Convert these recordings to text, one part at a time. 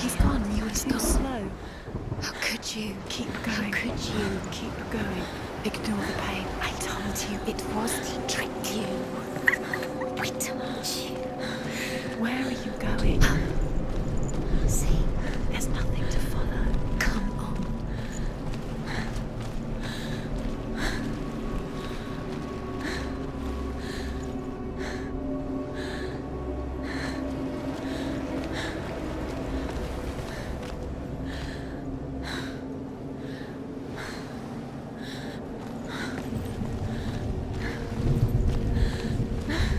He's gone. He's gone. Slow. How could you? Keep going. How could you? Keep going. Ignore the pain. I told you it was he tricked you. I told you. Where are you going? See, There's nothing to follow. come on.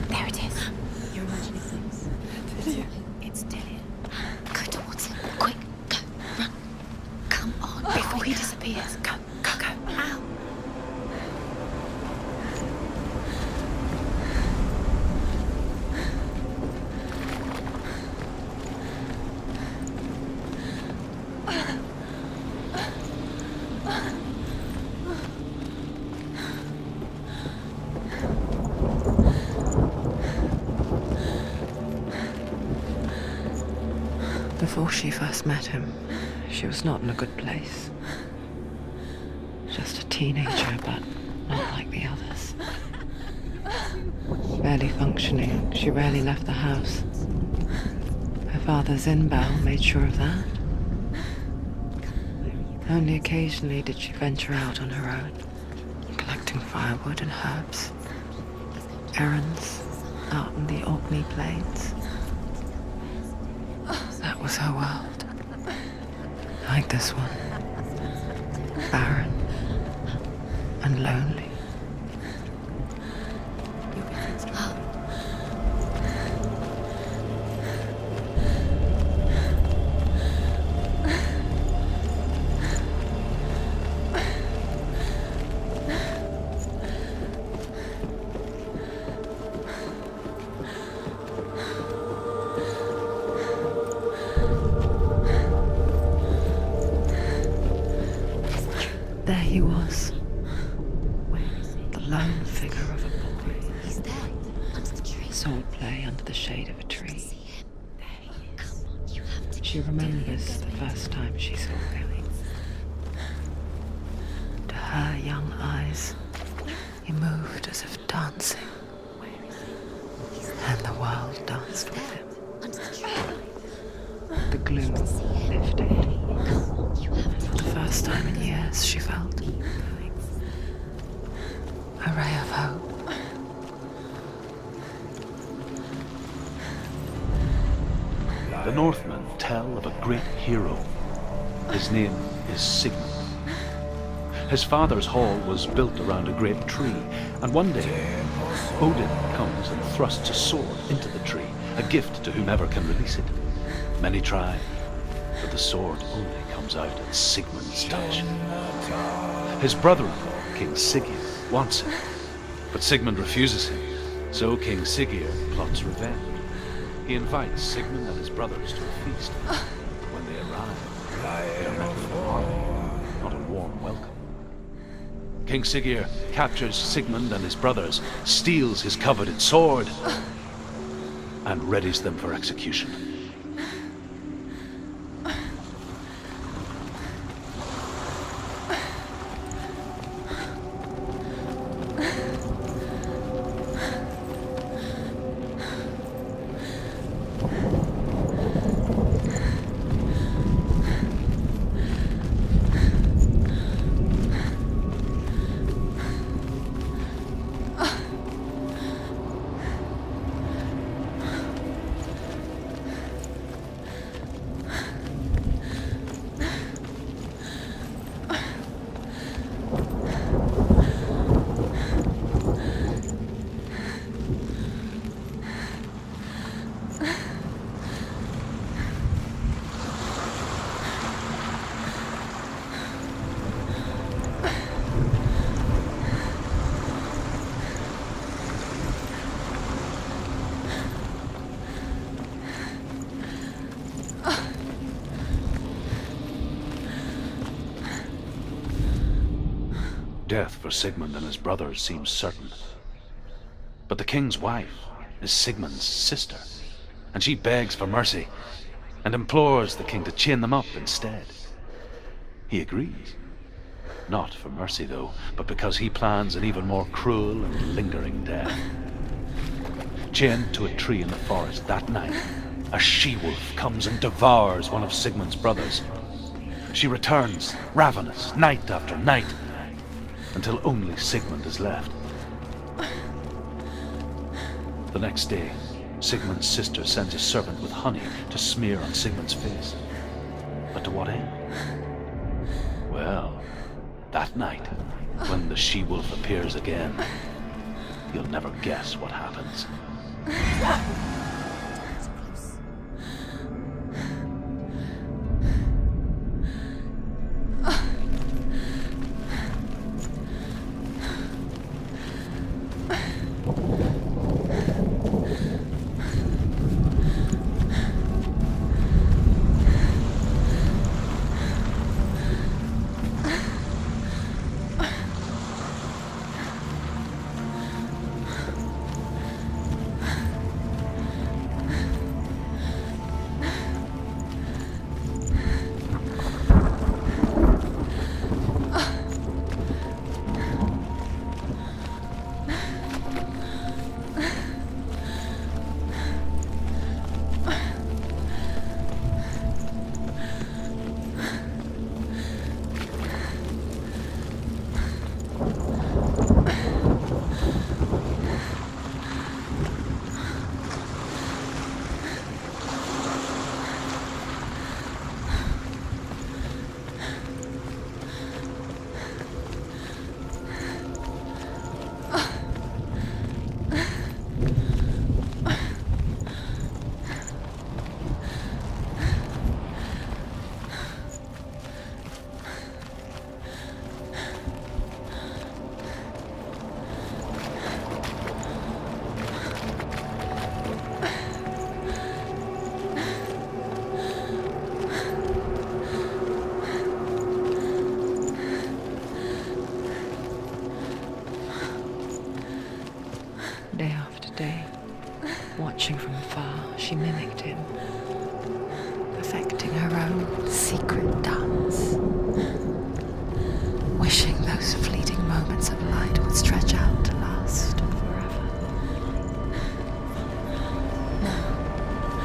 There it is. You're imagining things. It's Dillian. Go towards him. Quick, go, run. Come on, Before he go. disappears. Go. Ow. Before she first met him, she was not in a good place. Just a teenager, but not like the others. Barely functioning, she rarely left the house. Her father's in-bow made sure of that. Only occasionally did she venture out on her own, collecting firewood and herbs. Errands out in the Orkney Plains. That was her world. Like this one. Barren and lonely. There he was. The lone figure of a boy. He's there, under the tree. Sword play under the shade of a tree. See him. There he is. Come on, you have to. She remembers the first time she saw him. To her young eyes, he moved as if dancing, and the world danced with him. Under the tree. The gloom lifted. Come on, you have For to. the first time in years, she felt a ray of hope. The Northmen tell of a great hero. His name is Sigmund. His father's hall was built around a great tree, and one day Odin comes and thrusts a sword into the tree, a gift to whomever can release it. Many try, but the sword only comes out at Sigmund's touch. His brother-in-law, King Siggeir, wants it, but Sigmund refuses him, so King Siggeir plots revenge. He invites Sigmund and his brothers to a feast. When they arrive, they are met with honor, not a warm welcome. King Siggeir captures Sigmund and his brothers, steals his coveted sword, and readies them for execution. Death for Sigmund and his brothers seems certain. But the king's wife is Sigmund's sister, and she begs for mercy and implores the king to chain them up instead. He agrees. Not for mercy, though, but because he plans an even more cruel and lingering death. Chained to a tree in the forest that night, a she-wolf comes and devours one of Sigmund's brothers. She returns, ravenous, night after night, until only Sigmund is left. The next day, Sigmund's sister sends a servant with honey to smear on Sigmund's face. But to what end? Well, that night, when the she-wolf appears again, you'll never guess what happens. Day after day, watching from afar, she mimicked him, perfecting her own secret dance, wishing those fleeting moments of light would stretch out to last forever. No,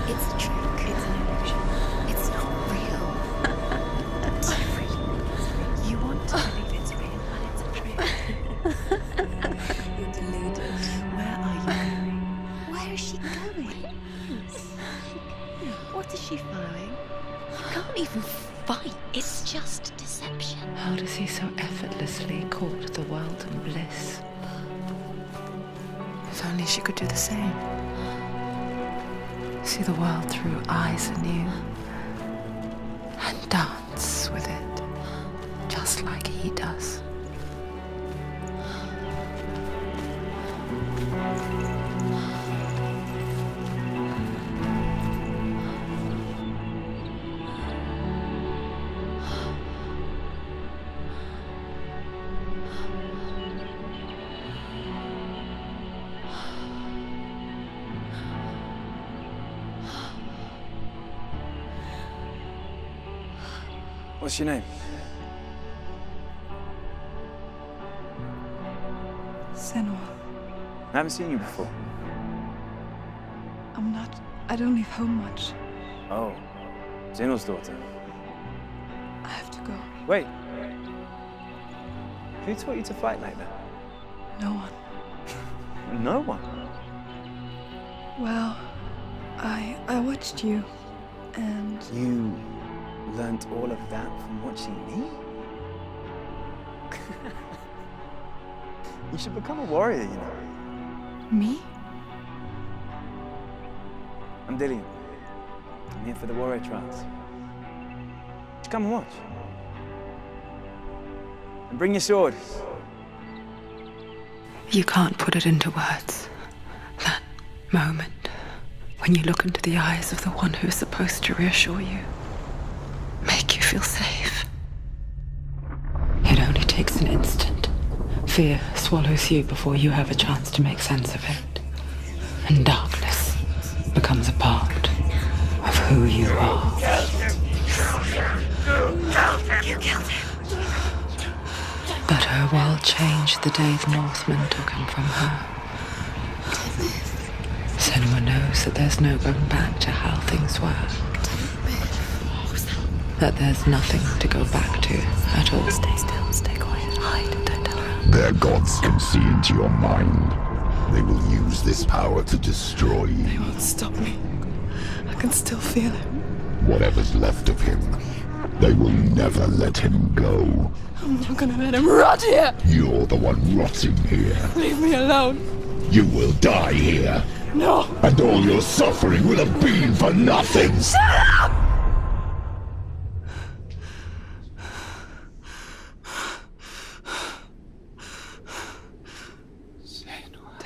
it's a trick. It's an illusion. It's not real. It's real. You want to believe it's real, but it's a trick. You're deluded. Where are you going? Where is she going? What is she following? You can't even fight. It's just deception. How does he so effortlessly court the world and bliss? If only she could do the same. See the world through eyes anew and dance with it, just like he does. What's your name? Senua. I haven't seen you before. I don't leave home much. Oh, Zenua's daughter. I have to go. Wait. Who taught you to fight like that? No one. No one. Well, I watched you, and You learnt all of that from watching me? You should become a warrior, you know. me? I'm Dillian. I'm here for the warrior trials. Just come and watch. And bring your sword. You can't put it into words. That moment when you look into the eyes of the one who is supposed to reassure you, make you feel safe. It only takes an instant. Fear swallows you before you have a chance to make sense of it. And darkness becomes a part of who you are. killed him. But her world changed the day the Northmen took him from her. Senua knows that there's no going back to how things were. That there's nothing to go back to at all. Stay still, stay quiet, hide, don't tell her. Their gods can see into your mind. They will use this power to destroy They you. won't stop me. I can still feel him. Whatever's left of him, they will never let him go. I'm not gonna let him rot here. You're the one rotting here. Leave me alone. You will die here. No. And all your suffering will have been for nothing.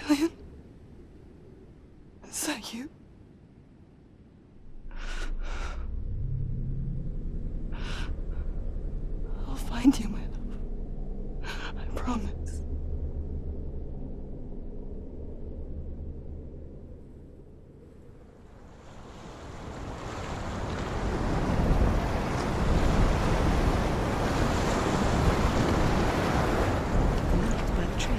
Dillion? Is that you? I'll find you, my love. I promise. By the tree.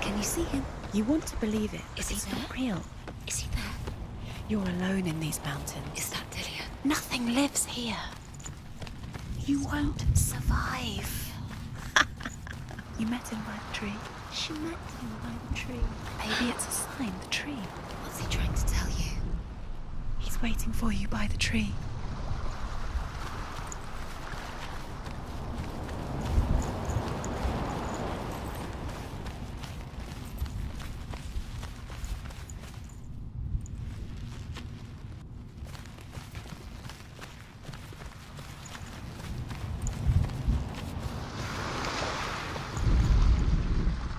Can you see him? You want to believe it, Is but he it's there? not real. Is he there? You're alone in these mountains. Is that Dillion? Nothing lives here. You won't survive. You met him by the tree. She met him by the tree. Maybe it's a sign, the tree. What's he trying to tell you? He's waiting for you by the tree.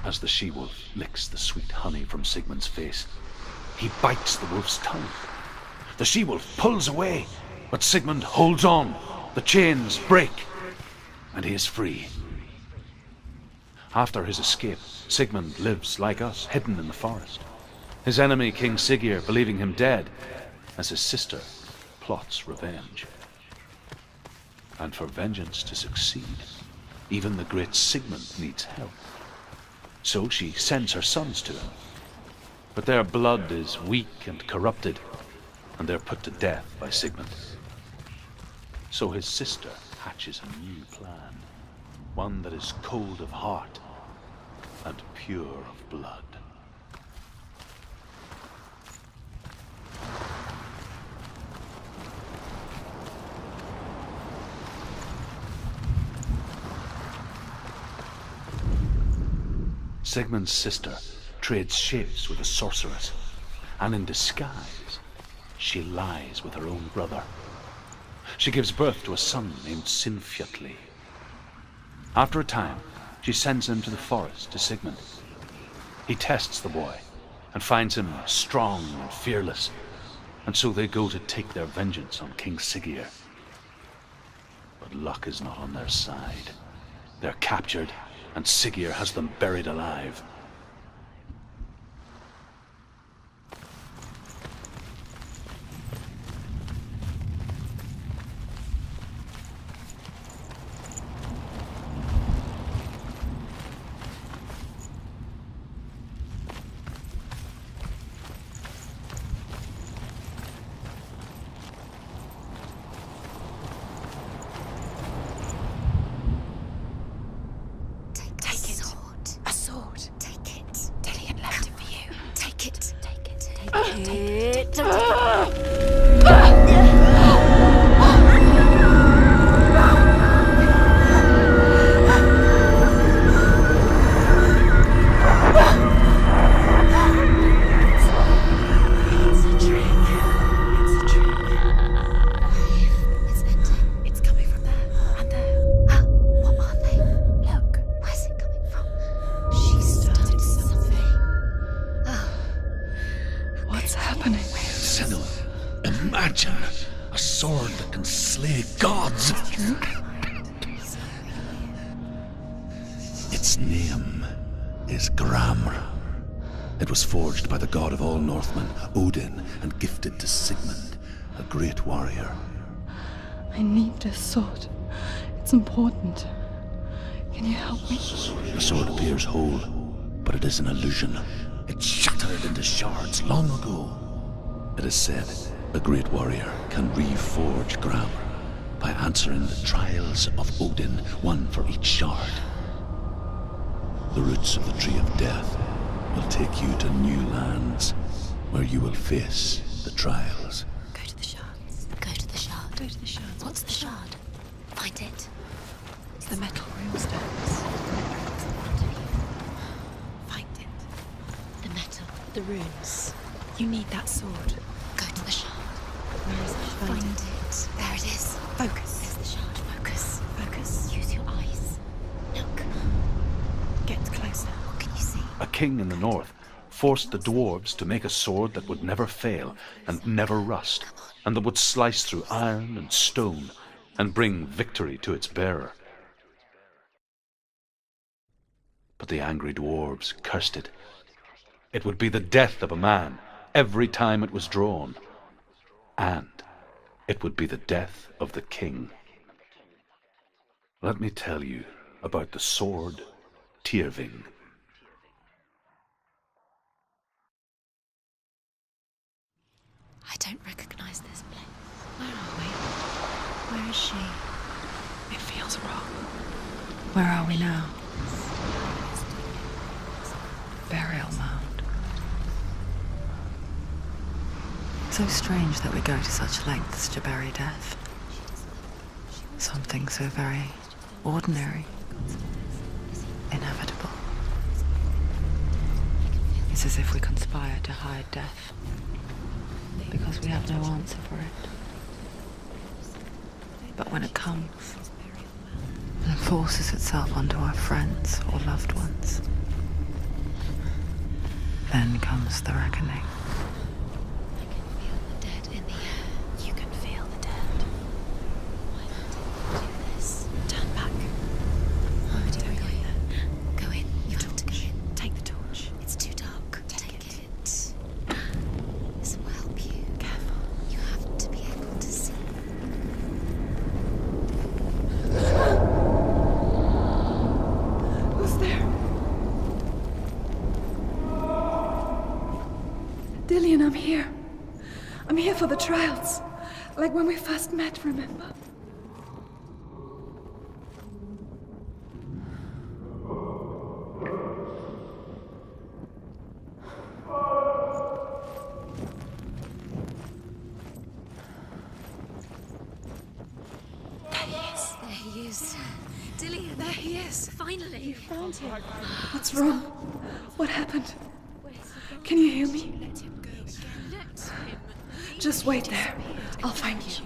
As the she-wolf licks the sweet honey from Sigmund's face, he bites the wolf's tongue. The she-wolf pulls away, but Sigmund holds on. The chains break, and he is free. After his escape, Sigmund lives like us, hidden in the forest. His enemy, King Siggeir, believing him dead, as his sister plots revenge. And for vengeance to succeed, even the great Sigmund needs help. So she sends her sons to him. But their blood is weak and corrupted, and they're put to death by Sigmund. So his sister hatches a new plan, one that is cold of heart and pure of blood. Sigmund's sister trades shapes with a sorceress, and in disguise, she lies with her own brother. She gives birth to a son named Sinfjotli. After a time, she sends him to the forest to Sigmund. He tests the boy and finds him strong and fearless, and so they go to take their vengeance on King Siggeir. But luck is not on their side. They're captured, and Siggeir has them buried alive. A sword. Take it. Dillion left it for you. Take it. Take it. Take Take it. it. It's a trick. It's a trick. It's ending. It's coming from there and there. What are they? Look. Where's it coming from? She started something. What's happening? Senua, imagine a sword that can slay gods. Its name is Gramr. It was forged by the god of all Northmen, Odin, and gifted to Sigmund, a great warrior. I need this sword. What's important? Can you help me? The sword appears whole, but it is an illusion. It shattered into shards long ago. It is said a great warrior can reforge grammar by answering the trials of Odin, one for each shard. The roots of the Tree of Death will take you to new lands where you will face the trials. Go to the shards. Go to the shard. Go to the shards. What's the shard? Find it. It's the metal runestones. Find it. The metal. The runes. You need that sword. Go to the shard. Where is it? Find it. There it is. Focus. There's the shard. Focus. Focus. Use your eyes. Look. Get closer. What can you see? A king in the north forced the dwarves to make a sword that would never fail and never rust, and that would slice through iron and stone and bring victory to its bearer. But the angry dwarves cursed it. It would be the death of a man every time it was drawn, and it would be the death of the king. Let me tell you about the sword Tyrving. I don't recognize this place. Where are we? Where is she? It feels wrong. Where are we now? Burial mound. So strange that we go to such lengths to bury death. Something so very ordinary, inevitable. It's as if we conspire to hide death, because we have no answer for it. But when it comes, and forces itself onto our friends or loved ones, then comes the reckoning. I can feel the dead in the air. You can feel the dead. Why don't you do this? Turn back. Why would you Don't go go in? Go in. You have to go in. Take the torch. It's too dark. Take it. This will help you. Careful. You have to be able to see. Who's there? Dillian, I'm here. I'm here for the trials. Like when we first met, remember? There he is. Dillian. There he is. Finally. Found him. What's wrong? What happened? Can you hear me? Let him go. Let him. Just wait there. I'll find you.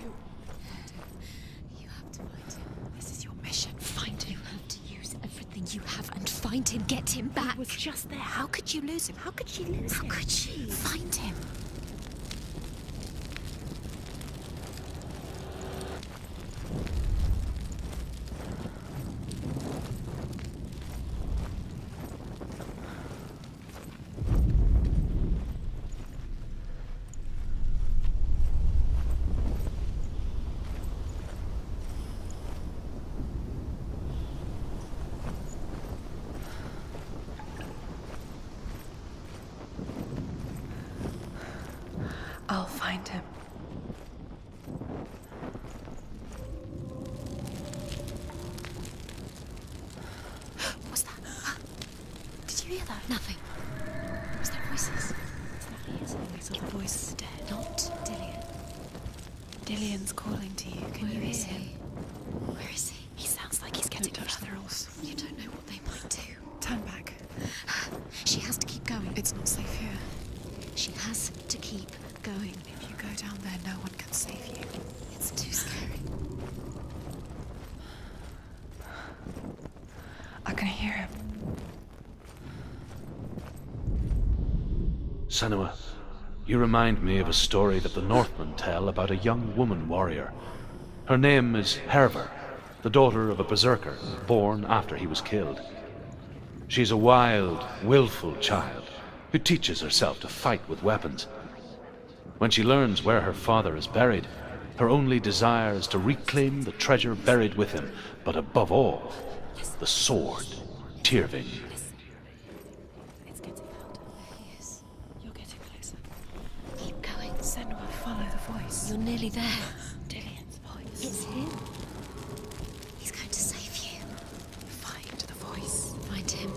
You have to find him. This is your mission. Find him. You have to use everything you have and find him. Get him back. He was just there. How could you lose him? How could she lose How him? could she? Find him. I'll find him. What's that? Did you hear that? Nothing. Was that voices? It's not me. It's the voice of the voice of the dead. Not Dillian. Dillian's calling to you. Can you Where hear is him? he? Where is he? He sounds like he's getting touch the further. rules. You don't know what they might do. Turn back. She has to keep going. It's not safe here. She has to keep going. If you go down there, no one can save you. It's too scary. I can hear him. Senua, you remind me of a story that the Northmen tell about a young woman warrior. Her name is Hervor, the daughter of a berserker born after he was killed. She's a wild, willful child who teaches herself to fight with weapons. When she learns where her father is buried, Her only desire is to reclaim the treasure buried with him, but above all, the sword, Tyrving. It's getting louder. Yes. You're getting closer. Keep going. Senua, follow the voice. You're nearly there. Dillian's voice. It's him. He's going to save you. Find the voice. Find him.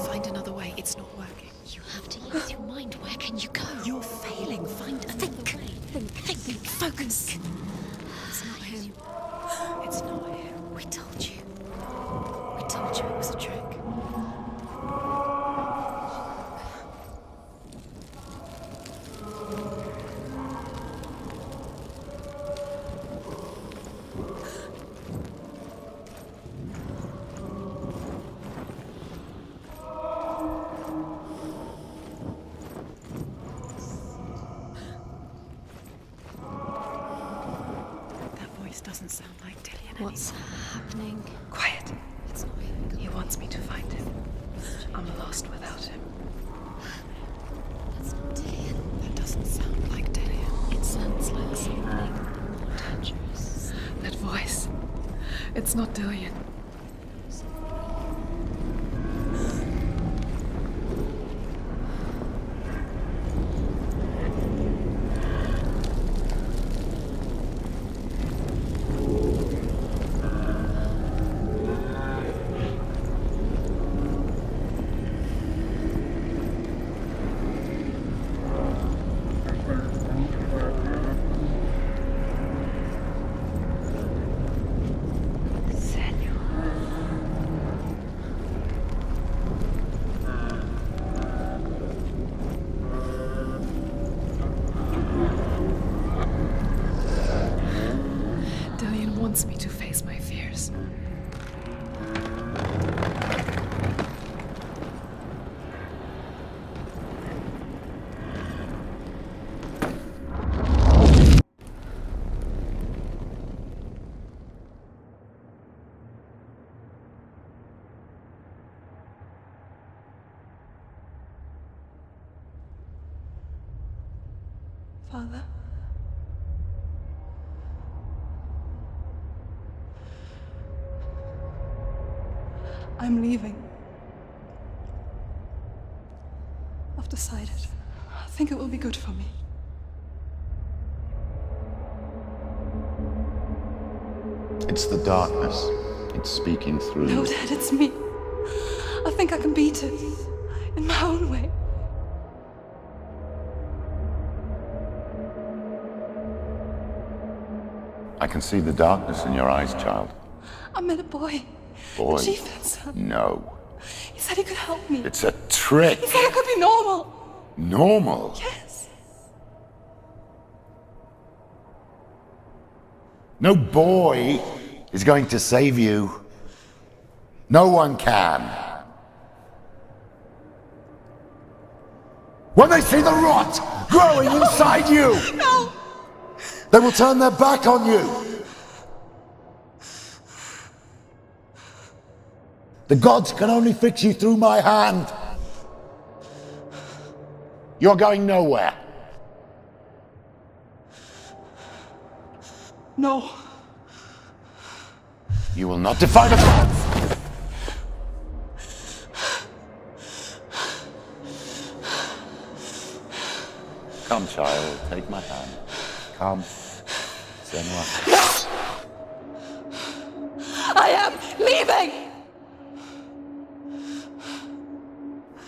Find another way. It's not working. You have to use your mind. Where can you go? You're failing. Find another way. Think. Focus. It's not him. It's not him. We told you. We told you it was a trick. That voice doesn't sound like Dillian What's happening? anymore. Quiet. It's not him. He wants me to find him. I'm lost without him. That's not Dillian. That doesn't sound like Dillian. It sounds like something more dangerous. That voice. It's not Dillian. Dillian wants me to face my fears. Father? I'm leaving. I've decided. I think it will be good for me. It's the darkness. It's speaking through No, you. Dad, it's me. I think I can beat it. In my own way. I can see the darkness in your eyes, child. I met a boy. Boy. The chieftain's son. No. He said he could help me. It's a trick. He said I could be normal. Normal. Yes. No boy is going to save you. No one can. When they see the rot growing inside you, No! they will turn their back on you. The gods can only fix you through my hand. You're going nowhere. No. You will not defy the gods. Come, child, take my hand. Come. Senua. I am leaving!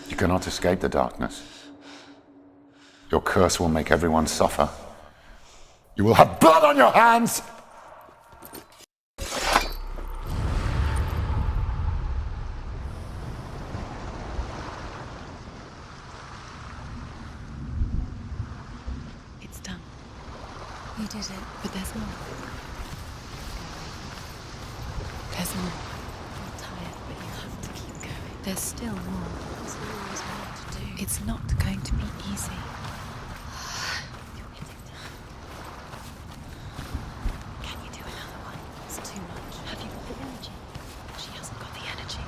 You cannot escape the darkness. Your curse will make everyone suffer. You will have blood on your hands! It's done. You did it. But there's more. There's more. You're tired, but you have to keep going. There's still more. There's always more to do. It's not going to be easy. Can you do another one? It's too much. Have you got the energy? She hasn't got the energy.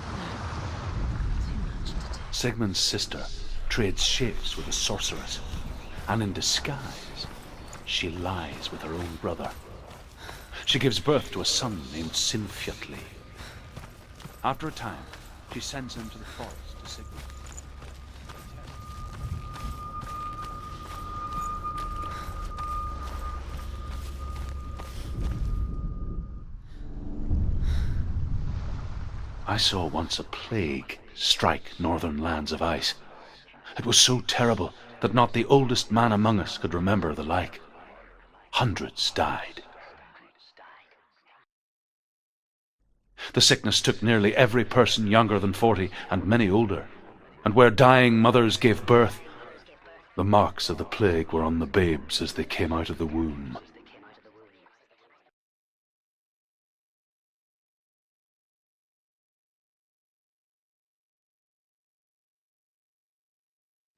Too much to do. Sigmund's sister trades shapes with a sorceress, and in disguise, she lies with her own brother. She gives birth to a son named Sinfjotli. After a time, she sends him to the forest to Sigmund. I saw once a plague strike northern lands of ice. It was so terrible that not the oldest man among us could remember the like. Hundreds died. The sickness took nearly every person younger than 40 and many older, and where dying mothers gave birth, the marks of the plague were on the babes as they came out of the womb.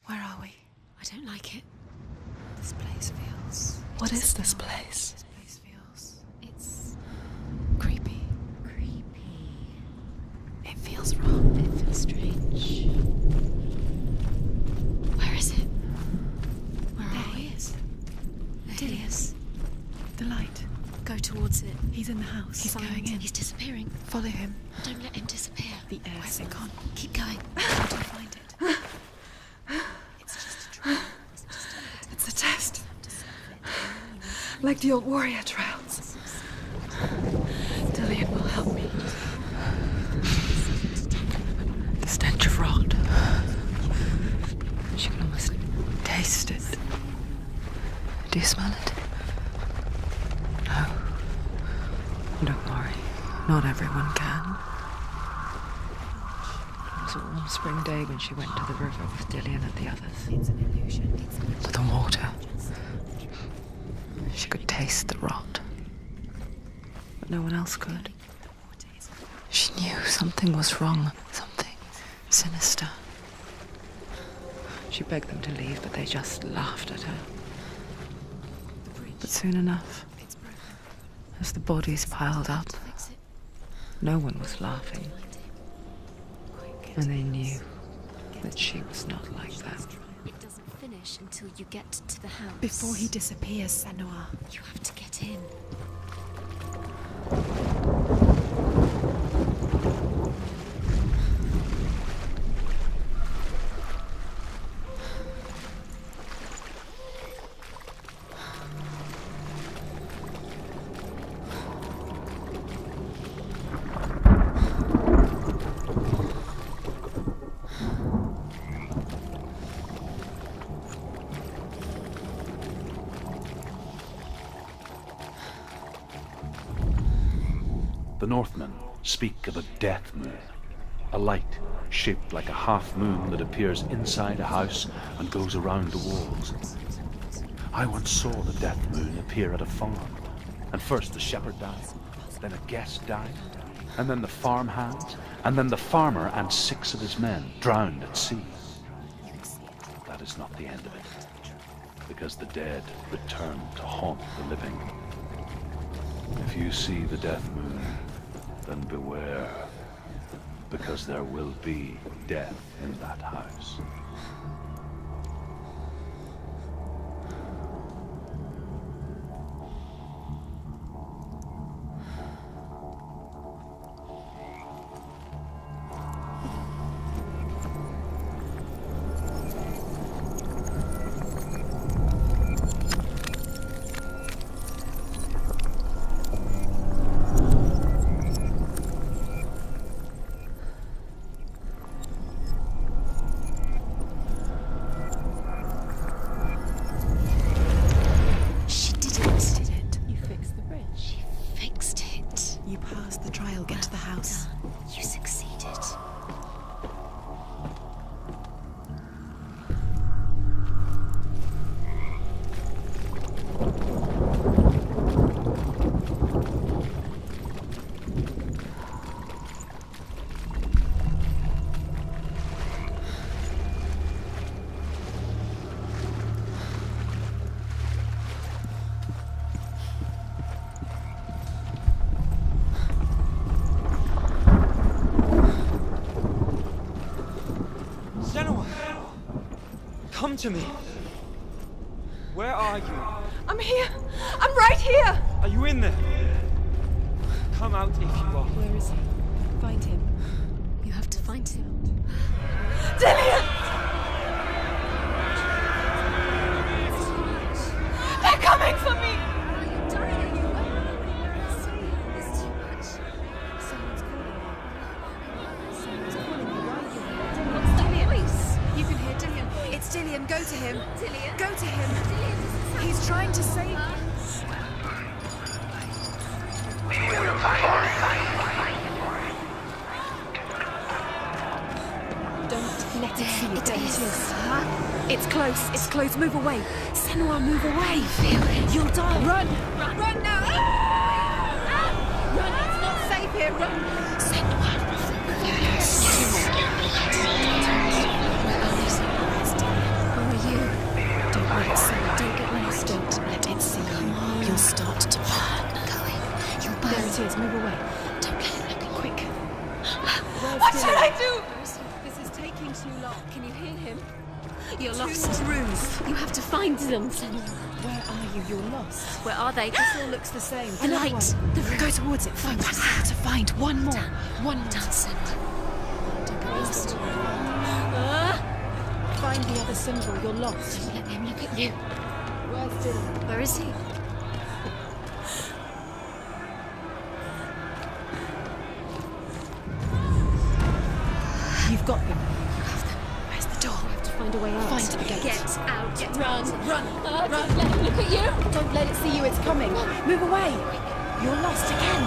Where are we? I don't like it. This place feels... What is this place? This place feels... It's... Creepy. creepy. It feels wrong. It feels strange. Where is it? Where There are we? he is. There he is. The light. Go towards it. He's in the house. He's Find going in. He's disappearing. Follow him. Don't let him disappear. The air. Where's it gone? Keep going. How do you find it? It's just a trial. It's a test. Like the old warrior trials. Dillian will help me. The stench of rot. She can almost taste it. Do you smell it? No. Don't worry. Not everyone can. It was a warm spring day when she went to the river with Dillian and the others. It's an illusion. To the water. She could taste the rot. But no one else could. She knew something was wrong. Something sinister. She begged them to leave, but they just laughed at her. But soon enough, as the bodies piled up, Fix it. no one was laughing. And they knew that she was not like that. It doesn't finish until you get to the house. Before he disappears, Senua. You have to get in. The Northmen speak of a death moon, a light shaped like a half moon that appears inside a house and goes around the walls. I once saw the death moon appear at a farm, and first the shepherd died, then a guest died, and then the farmhands, and then the farmer and 6 of his men drowned at sea. That is not the end of it, because the dead return to haunt the living. If you see the death moon, then beware, because there will be death in that house. Come to me. Where are you? I'm here. I'm right here. Are you in there? Come out if you are. Where is he? Find him. You have to find him. Dillian! They're coming for me! You can hear Dillian. It's Dillian. Go to him. Dillian. Go to him. Dillian. He's trying to save me. Don't let it see you. It is. It's close. It's close. Move away. Senua, move away. Feel it. You'll die. Run. Run now. Run. It's not safe here. Run. Senua. Where are you? Don't let it see you. Don't get lost. Don't let it see you. You'll start to burn. You'll burn. There it is. Move away. Don't let it look quick. What should I do? This is taking too long. Can you hear him? You're lost. Rooms. You have to find them, Senua. Where are you? You're lost. Where are they? This all looks the same. The light. The room. Go towards it. Find to find one more. One more. Down, Senua. Don't get lost. Find the other symbol. You're lost. Don't let him look at you. Where's Dylan? Where is he? You've got them. You have them. Where's the door? You have to find a way out. Find the gate. Get out. Run. Run. Don't let him look at you. Don't let it see you. It's coming. Move away. You're lost again.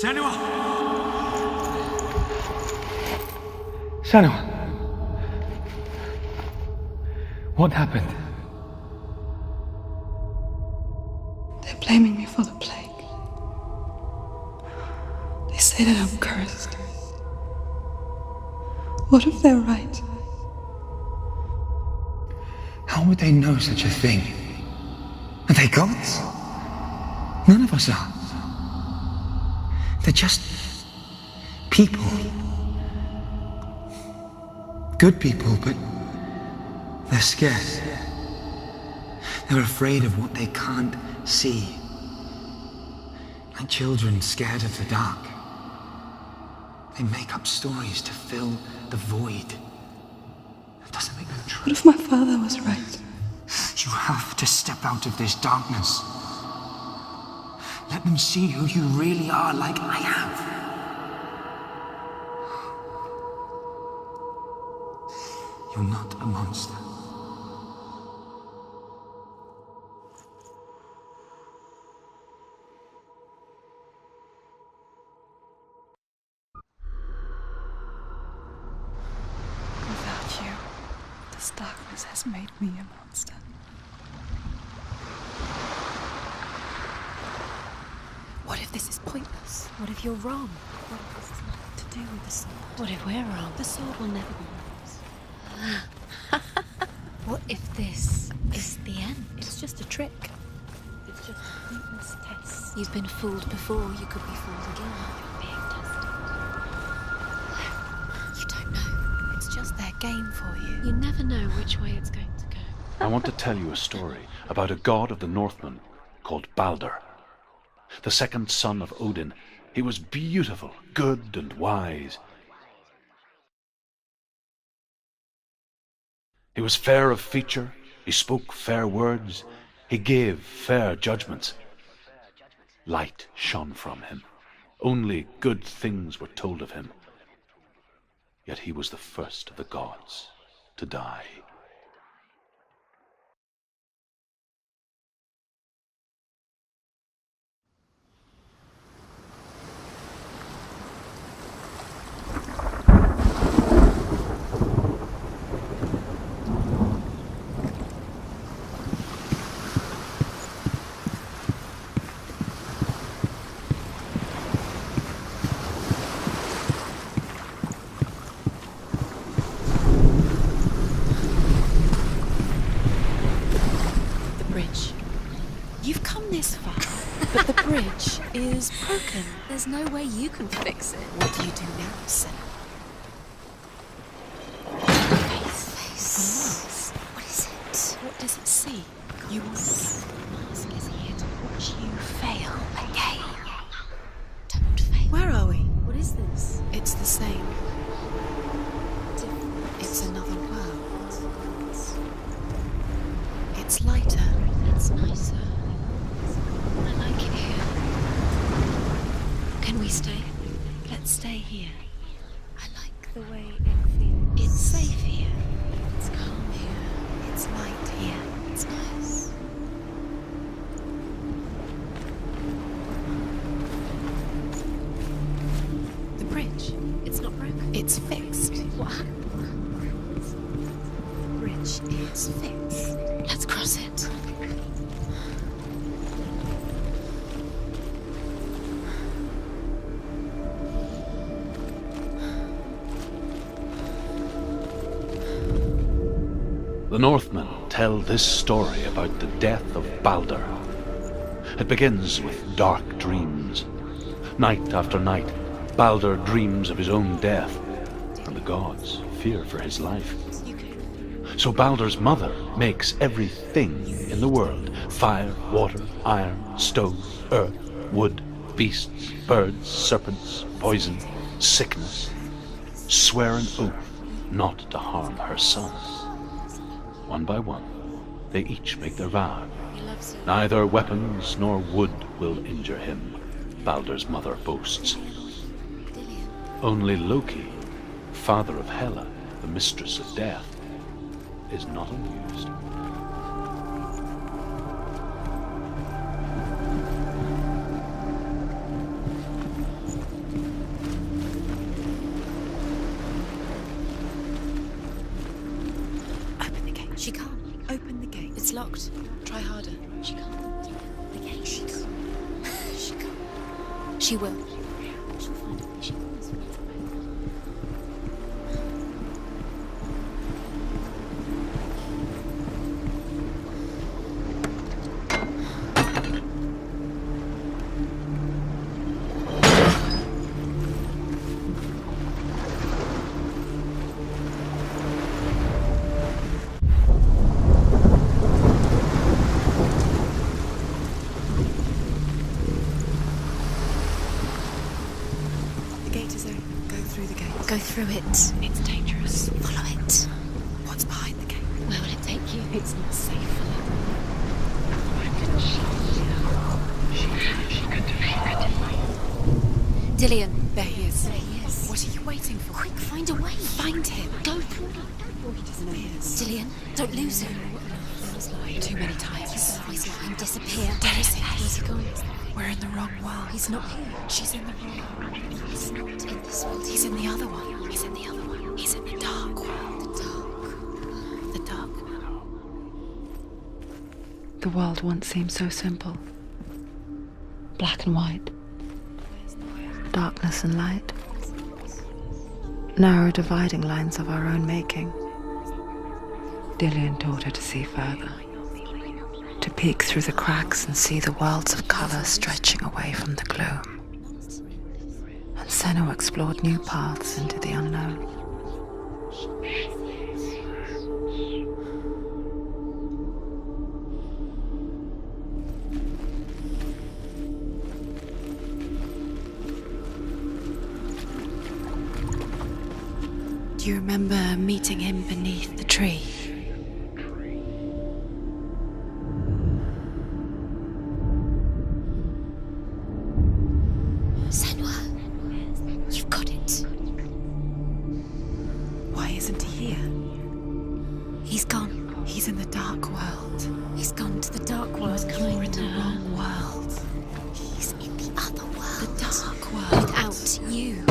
Senua! Senua! What happened? They're blaming me for the plague. They say that I'm cursed. What if they're right? How would they know such a thing? Are they gods? None of us are. They're just people. Good people, but they're scared. They're afraid of what they can't see. Like children scared of the dark. They make up stories to fill the void. That doesn't make them true. What if my father was right? You have to step out of this darkness. Let them see who you really are, like I have. You're not a monster. Without you, this darkness has made me a monster. What if this is pointless? What if you're wrong? What if this has nothing to do with the sword? What if we're wrong? The sword will never be yours. What if this is the end? It's just a trick. It's just a pointless test. You've been fooled before. You could be fooled again. You're being tested. You don't know. It's just their game for you. You never know which way it's going to go. I want to tell you a story about a god of the Northmen called Balder, the second son of Odin He was beautiful, good, and wise. He was fair of feature, he spoke fair words, he gave fair judgments. Light shone from him. Only good things were told of him. Yet he was the first of the gods to die. You've come this far, but the bridge is broken. There's no way you can fix it. What do you do now, Senua? Face. What is it? What does it see? You want the mask is here to watch you fail again. Don't fail. Where are we? What is this? It's the same. Different. It's another world. It's lighter. It's nicer. I like it here. Can we stay? Let's stay here. I like the way it feels. It's safe here. It's calm here. It's light here. It's nice. The bridge. It's not broken. It's fixed. What happened? The bridge is fixed. Let's cross it. The Northmen tell this story about the death of Baldur. It begins with dark dreams. Night after night, Baldur dreams of his own death, and the gods fear for his life. So Baldur's mother makes everything in the world: fire, water, iron, stone, earth, wood, beasts, birds, serpents, poison, sickness, swear an oath not to harm her sons. One by one, they each make their vow. Neither weapons nor wood will injure him, Baldur's mother boasts. Only Loki, father of Hela, the mistress of death, is not amused. Open the gate. She can't. Open the gate. It's locked. Try harder. She can't. The gate. She can't. She can't. She will. She'll find a way. She always finds a way. The gate is open. Go through the gate. Go through it. It's dangerous. Follow it. What's behind the gate? Where will it take you? It's not safe. Dillion. There he is. There he is. What are you waiting for? Quick, find a way. Find him. Go through. Before he disappears. Dillion, don't lose him. He's lied too many times. He's always letting disappear. Where is he? Where's he gone? We're in the wrong world. He's not here. She's in the wrong. He's not in this world. He's in the other one. He's in the other one. He's in the dark world. the dark. The dark world. The world once seemed so simple. Black and white. Darkness and light. Narrow dividing lines of our own making. Dillion taught her to see further. To peek through the cracks and see the worlds of color stretching away from the gloom. And Senua explored new paths into the unknown. Do you remember meeting him beneath the tree? Senua, you've got it. Why isn't he here? He's gone. He's in the dark world. He's gone to the dark world. You're in the wrong world. He's in the other world. The dark world. Without you.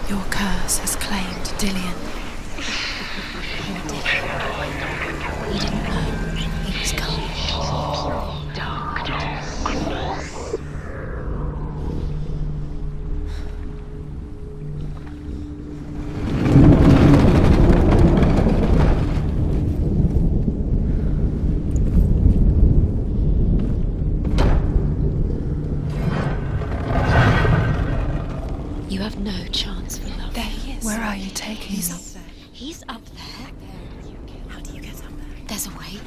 Your curse has claimed Dillion. He didn't know. He was gone. You have no chance for love. There he is. Where are you taking He's me? up there. He's up there. How do you get up there? There's a way.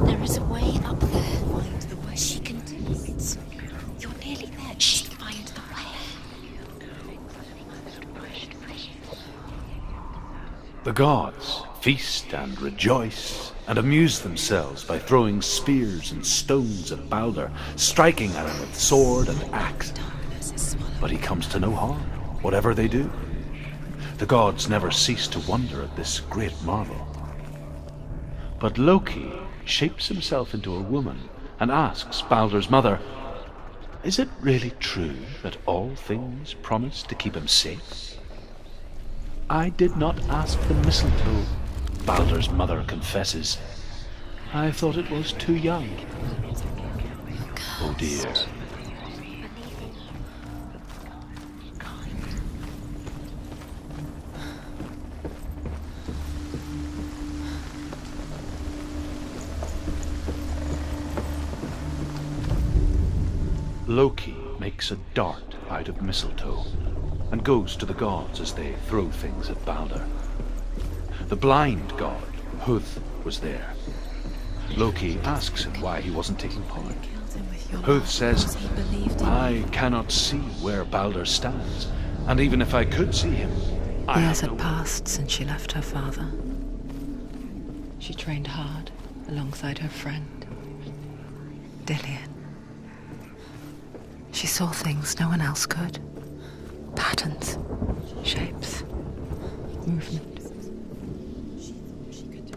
There is a way up there. Find the way. She can do it. You're nearly there. She can find the way. The gods feast and rejoice and amuse themselves by throwing spears and stones at Balder, striking at him with sword and axe. But he comes to no harm, whatever they do. The gods never cease to wonder at this great marvel. But Loki shapes himself into a woman and asks Balder's mother, "Is it really true that all things promise to keep him safe?" "I did not ask the mistletoe," Balder's mother confesses. "I thought it was too young." Oh dear. Loki makes a dart out of mistletoe and goes to the gods as they throw things at Balder. The blind god, Huth, was there. Loki asks him why he wasn't taking part. Huth says, "I cannot see where Balder stands, and even if I could see him, I Years have had no passed since she left her father. She trained hard alongside her friend, Dillion. She saw things no one else could. Patterns, shapes, movement.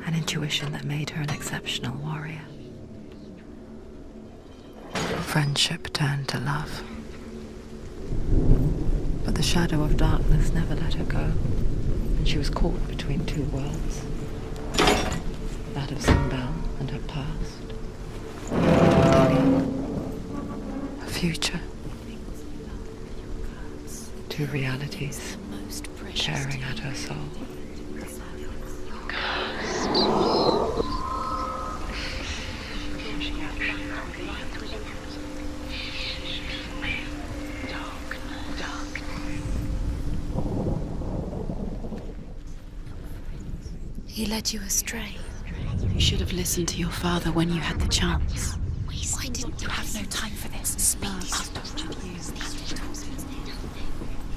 An intuition that made her an exceptional warrior. Friendship turned to love. But the shadow of darkness never let her go, and she was caught between two worlds. That of Simbel and her past. A future. Two realities tearing at her soul. He led you astray. You should have listened to your father when you had the chance. Why didn't you have no time for this? Speak to us.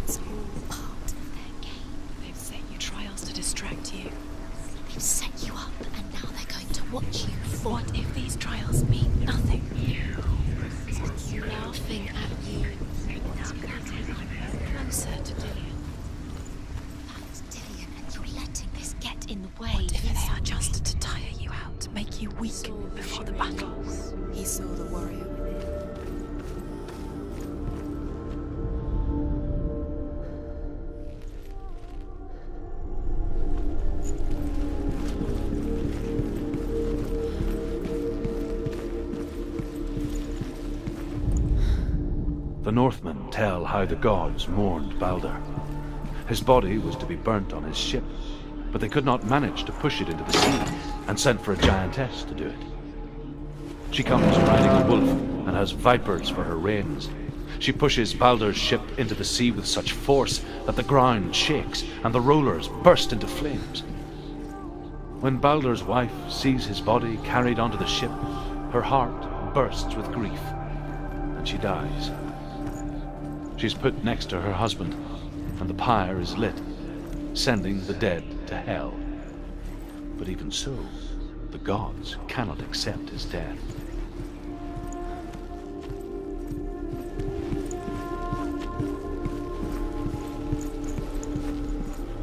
It's all part of their game. They've set you trials to distract you. They've set you up, and now they're going to watch you fall. What if these trials mean nothing? Laughing at you. Closer to Dillion. That's Dillion, and you're letting this get in the way. What if they are just to tire you out, make you weak before the battle? He saw the warrior within. The Northmen tell how the gods mourned Balder. His body was to be burnt on his ship, but they could not manage to push it into the sea, and sent for a giantess to do it. She comes riding a wolf and has vipers for her reins. She pushes Balder's ship into the sea with such force that the ground shakes and the rollers burst into flames. When Balder's wife sees his body carried onto the ship, her heart bursts with grief, and she dies. She's put next to her husband, and the pyre is lit, sending the dead to hell. But even so, the gods cannot accept his death.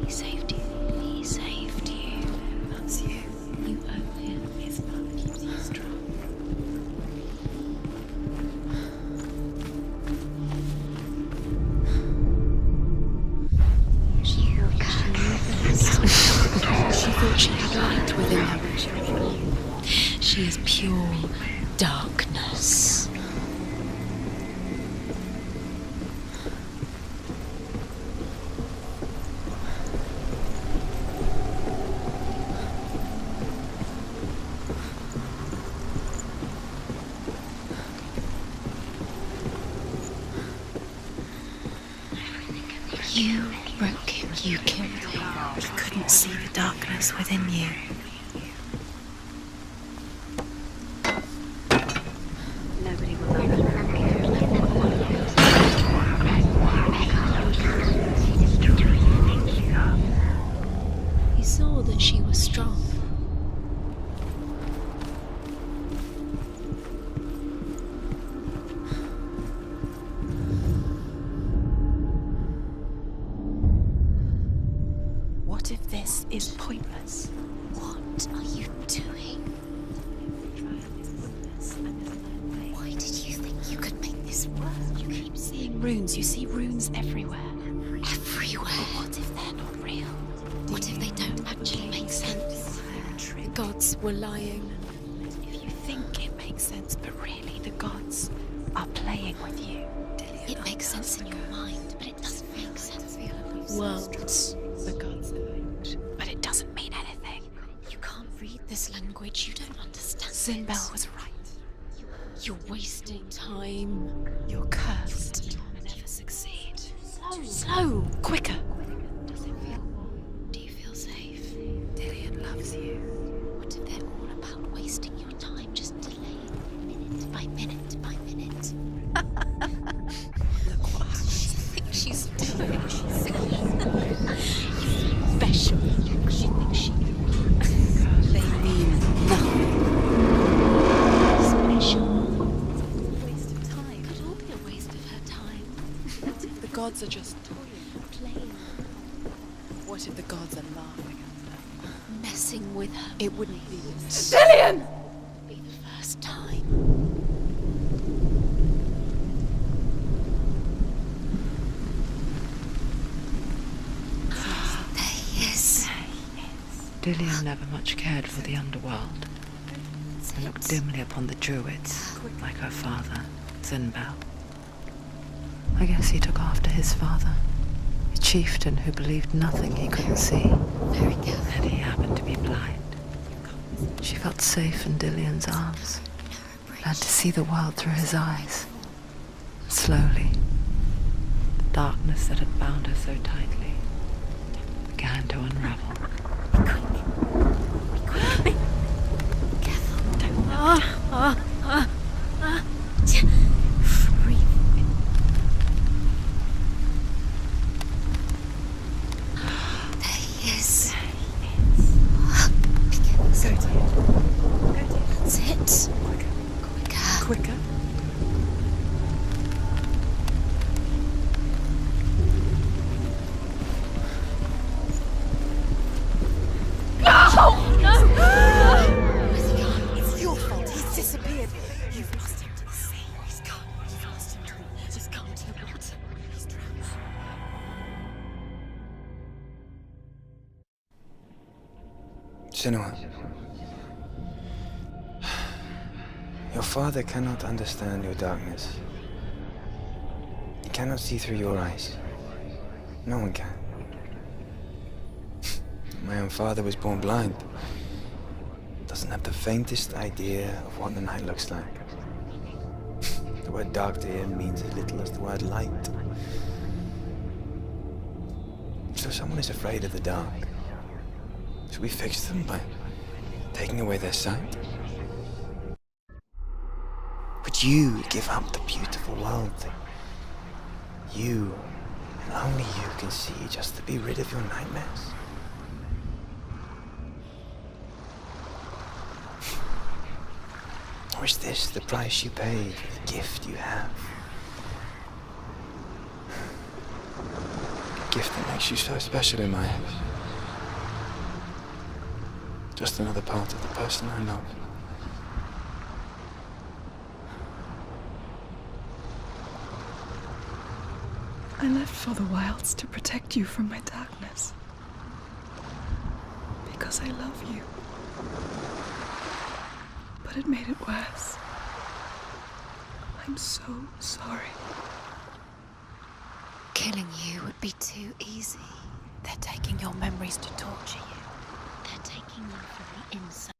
He saved you. He saved you. That's you. You owe him. His love keeps you strong. She thought she had light within her when she was born. She is pure darkness. You broke him. You killed him. We couldn't see the darkness within you. Nobody will He saw that she was strong. What if this is pointless? What are you doing? Why did you think you could make this work? You keep seeing runes. You see runes everywhere. Everywhere. What if they're not real? What if they don't actually make sense? The gods were lying. If you think it makes sense, but really the gods are playing with you. It makes sense in your mind, but it doesn't make sense. Worlds. The gods are, but it doesn't mean anything. You can't read this language. You don't understand. Sinbel was right. You're wasting time. You're cursed. You'll never succeed. Slow, quicker. Does it feel warm? Do you feel safe? Dillian loves you. What if they're all about wasting your time, just delaying minute by minute by minute? Look what happens. She thinks she's doing. She's special. She thinks she. They mean nothing. Special. Waste of time. Could all be a waste of her time. What if the gods are just Playing, What if the gods are laughing at them? messing with her. It wouldn't be this. Dillian! Be the first time. There he is. Dillian never much cared for the underworld, and looked dimly upon the druids, like her father, Sinbel. I guess he took after his father, a chieftain who believed nothing he couldn't see, Very careful. and he happened to be blind. She felt safe in Dillian's arms, learned to see the world through his eyes. Slowly, the darkness that had bound her so tightly began to unravel. Free. There he is. Be careful. Go to it. That's it. Quicker. Quicker. Senua, your father cannot understand your darkness. He cannot see through your eyes. No one can. My own father was born blind. Doesn't have the faintest idea of what the night looks like. The word dark to him means as little as the word light. So someone is afraid of the dark. Should we fix them by taking away their sight? Would you give up the beautiful world that you, and only you, can see just to be rid of your nightmares? Or is this the price you pay for the gift you have? A gift that makes you so special in my eyes. Just another part of the person I love. I left for the wilds to protect you from my darkness. Because I love you. But it made it worse. I'm so sorry. Killing you would be too easy. They're taking your memories to torture you. They're taking you from the inside.